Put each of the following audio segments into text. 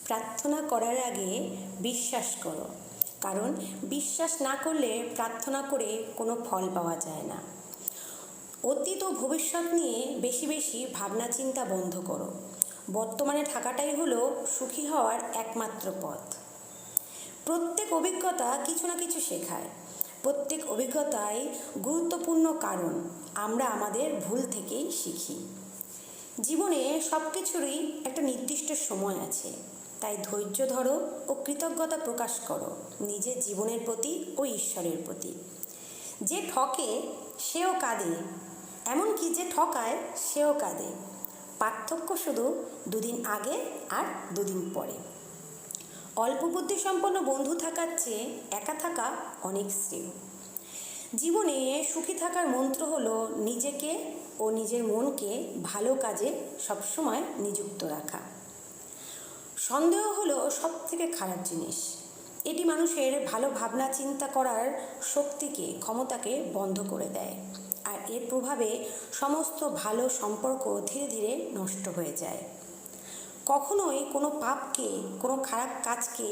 প্রার্থনা করার আগে বিশ্বাস করো, কারণ বিশ্বাস না করলে প্রার্থনা করে কোনো ফল পাওয়া যায় না। অতীত ও ভবিষ্যৎ নিয়ে বেশি বেশি ভাবনা চিন্তা বন্ধ করো। বর্তমানে থাকাটাই হলো সুখী হওয়ার একমাত্র পথ। প্রত্যেক অভিজ্ঞতা কিছু না কিছু শেখায়। প্রত্যেক অভিজ্ঞতাই গুরুত্বপূর্ণ, কারণ আমরা আমাদের ভুল থেকেই শিখি। জীবনে সব কিছুরই একটা নির্দিষ্ট সময় আছে, তাই ধৈর্য ধরো ও কৃতজ্ঞতা প্রকাশ করো নিজের জীবনের প্রতি ও ঈশ্বরের প্রতি। যে ঠকে সেও কাঁদে, এমনকি যে ঠকায় সেও কাঁদে। পার্থক্য শুধু দুদিন আগে আর দুদিন পরে। অল্প বুদ্ধিসম্পন্ন বন্ধু থাকার চেয়ে একা থাকা অনেক শ্রেয়। জীবনে সুখী থাকার মন্ত্র হলো নিজেকে ও নিজের মনকে ভালো কাজে সবসময় নিযুক্ত রাখা। সন্দেহ হলো সব থেকে খারাপ জিনিস। এটি মানুষের ভালো ভাবনা চিন্তা করার শক্তিকে, ক্ষমতাকে বন্ধ করে দেয়, আর এর প্রভাবে সমস্ত ভালো সম্পর্ক ধীরে ধীরে নষ্ট হয়ে যায়। কখনোই কোনো পাপকে, কোনো খারাপ কাজকে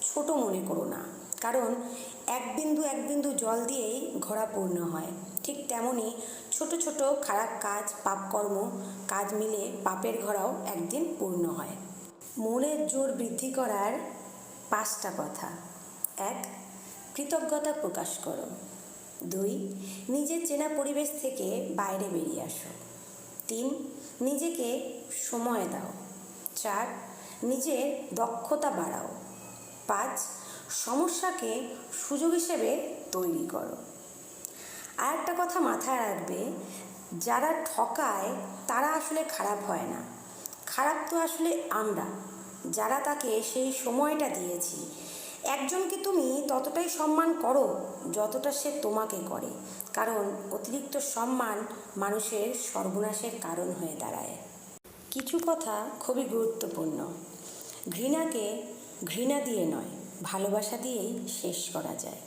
ছোট মনে করো না, কারণ এক বিন্দু জল দিয়েই ঘড়া পূর্ণ হয়। ঠিক তেমনই ছোট ছোট খারাপ কাজ, পাপকর্ম কাজ মিলে পাপের ঘড়াও একদিন পূর্ণ হয়। মনের জোর বৃদ্ধি করার 5টা কথা। 1. কৃতজ্ঞতা প্রকাশ করো। 2. নিজের চেনা পরিবেশ থেকে বাইরে বেরিয়ে আসো। 3. নিজেকে সময় দাও। 4. নিজের দক্ষতা বাড়াও। 5. সমস্যাকে সুযোগ হিসেবে তৈরি করো। আর একটা কথা মাথায় রাখবে, যারা ঠকায় তারা আসলে খারাপ হয় না। খারাপ তো আসলে আমরা, যারা তাকে সেই সময়টা দিয়েছি। একজনকে তুমি ততটাই সম্মান করো যতটা সে তোমাকে করে, কারণ অতিরিক্ত সম্মান মানুষের সর্বনাশের কারণ হয়ে দাঁড়ায়। কিছু কথা খুবই গুরুত্বপূর্ণ। ঘৃণাকে ঘৃণা দিয়ে নয়, ভালোবাসা দিয়েই শেষ করা যায়।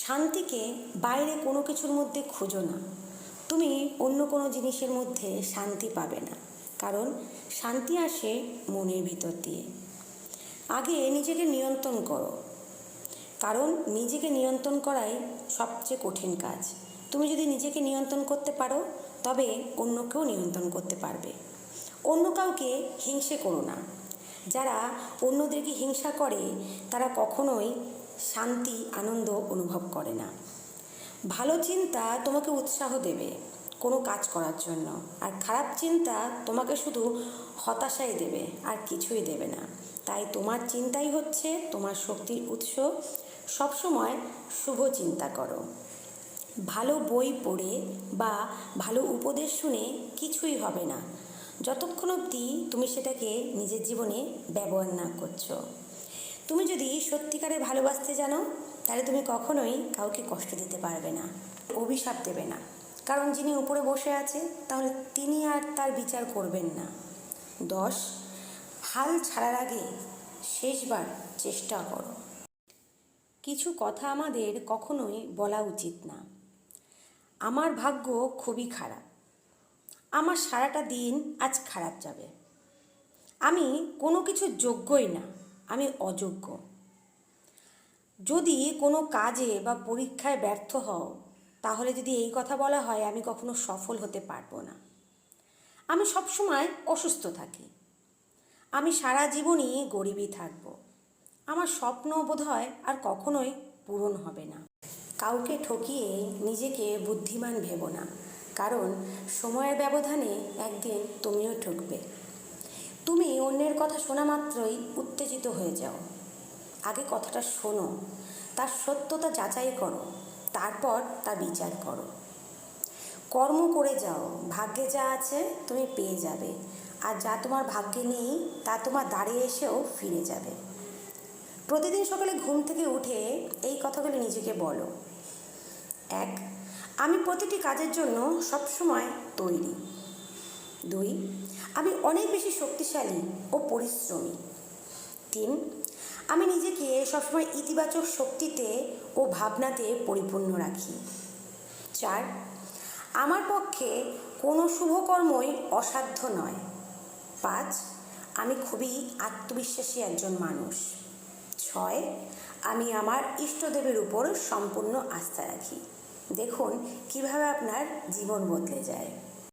শান্তিকে বাইরে কোনো কিছুর মধ্যে খোঁজো না। তুমি অন্য কোনো জিনিসের মধ্যে শান্তি পাবে না, কারণ শান্তি আসে মনের ভিতর দিয়ে। আগে নিজেকে নিয়ন্ত্রণ করো, কারণ নিজেকে নিয়ন্ত্রণ করাই সবচেয়ে কঠিন কাজ। তুমি যদি নিজেকে নিয়ন্ত্রণ করতে পারো, তবে অন্যকেও নিয়ন্ত্রণ করতে পারবে। অন্য কাউকে হিংসে করো না। যারা অন্যদেরকে হিংসা করে তারা কখনোই শান্তি, আনন্দ অনুভব করে না। ভালো চিন্তা তোমাকে উৎসাহ দেবে কোনো কাজ করার জন্য, আর খারাপ চিন্তা তোমাকে শুধু হতাশাই দেবে, আর কিছুই দেবে না। তাই তোমার চিন্তাই হচ্ছে তোমার শক্তির উৎস। সবসময় শুভ চিন্তা করো। ভালো বই পড়ে বা ভালো উপদেশ শুনে কিছুই হবে না, যতক্ষণ অবধি তুমি সেটাকে নিজের জীবনে ব্যবহার না করছো। তুমি যদি সত্যিকারে ভালোবাসতে জানো, তাহলে তুমি কখনোই কাউকে কষ্ট দিতে পারবে না, অভিশাপ দেবে না, কারণ যিনি উপরে বসে আছে তাহলে তিনি আর তার বিচার করবেন না। 10. হাল ছাড়ার আগে শেষবার চেষ্টা করো। কিছু কথা আমাদের কখনোই বলা উচিত না। আমার ভাগ্য খুবই খারাপ, আমার সারাটা দিন আজ খারাপ যাবে, আমি কোনো কিছুর যোগ্যই না, আমি অযোগ্য। যদি কোনো কাজে বা পরীক্ষায় ব্যর্থ হও, তাহলে যদি এই কথা বলা হয়, আমি কখনো সফল হতে পারবো না, আমি সবসময় অসুস্থ থাকি, আমি সারা জীবনই গরিবই থাকব, আমার স্বপ্ন বোধহয় আর কখনোই পূরণ হবে না। কাউকে ঠকিয়ে নিজেকে বুদ্ধিমান ভেবো না, কারণ সময়ের ব্যবধানে একদিন তুমিও ঠকবে। তুমি অন্যের কথা শোনা মাত্রই উত্তেজিত হয়ে যাও। আগে কথাটা শোনো, তার সত্যতা যাচাই করো, তারপর তা বিচার করো। কর্ম করে যাও, ভাগ্যে যা আছে তুমি পেয়ে যাবে, আর যা তোমার ভাগ্যে নেই তা তোমার দাঁড়িয়ে এসেও ফিরে যাবে। প্রতিদিন সকালে ঘুম থেকে উঠে এই কথাগুলো নিজেকে বলো। 1. আমি প্রতিটি কাজের জন্য সবসময় তৈরি। 2. আমি অনেক বেশি শক্তিশালী ও পরিশ্রমী। 3. আমি নিজেকে সবসময় ইতিবাচক শক্তিতে ও ভাবনাতে পরিপূর্ণ রাখি। 4. আমার পক্ষে কোনো শুভকর্মই অসাধ্য নয়। 5. আমি খুবই আত্মবিশ্বাসী একজন মানুষ। 6, আমি আমার ইষ্টদেবের উপর সম্পূর্ণ আস্থা রাখি। দেখুন কিভাবে আপনার জীবন বদলে যায়।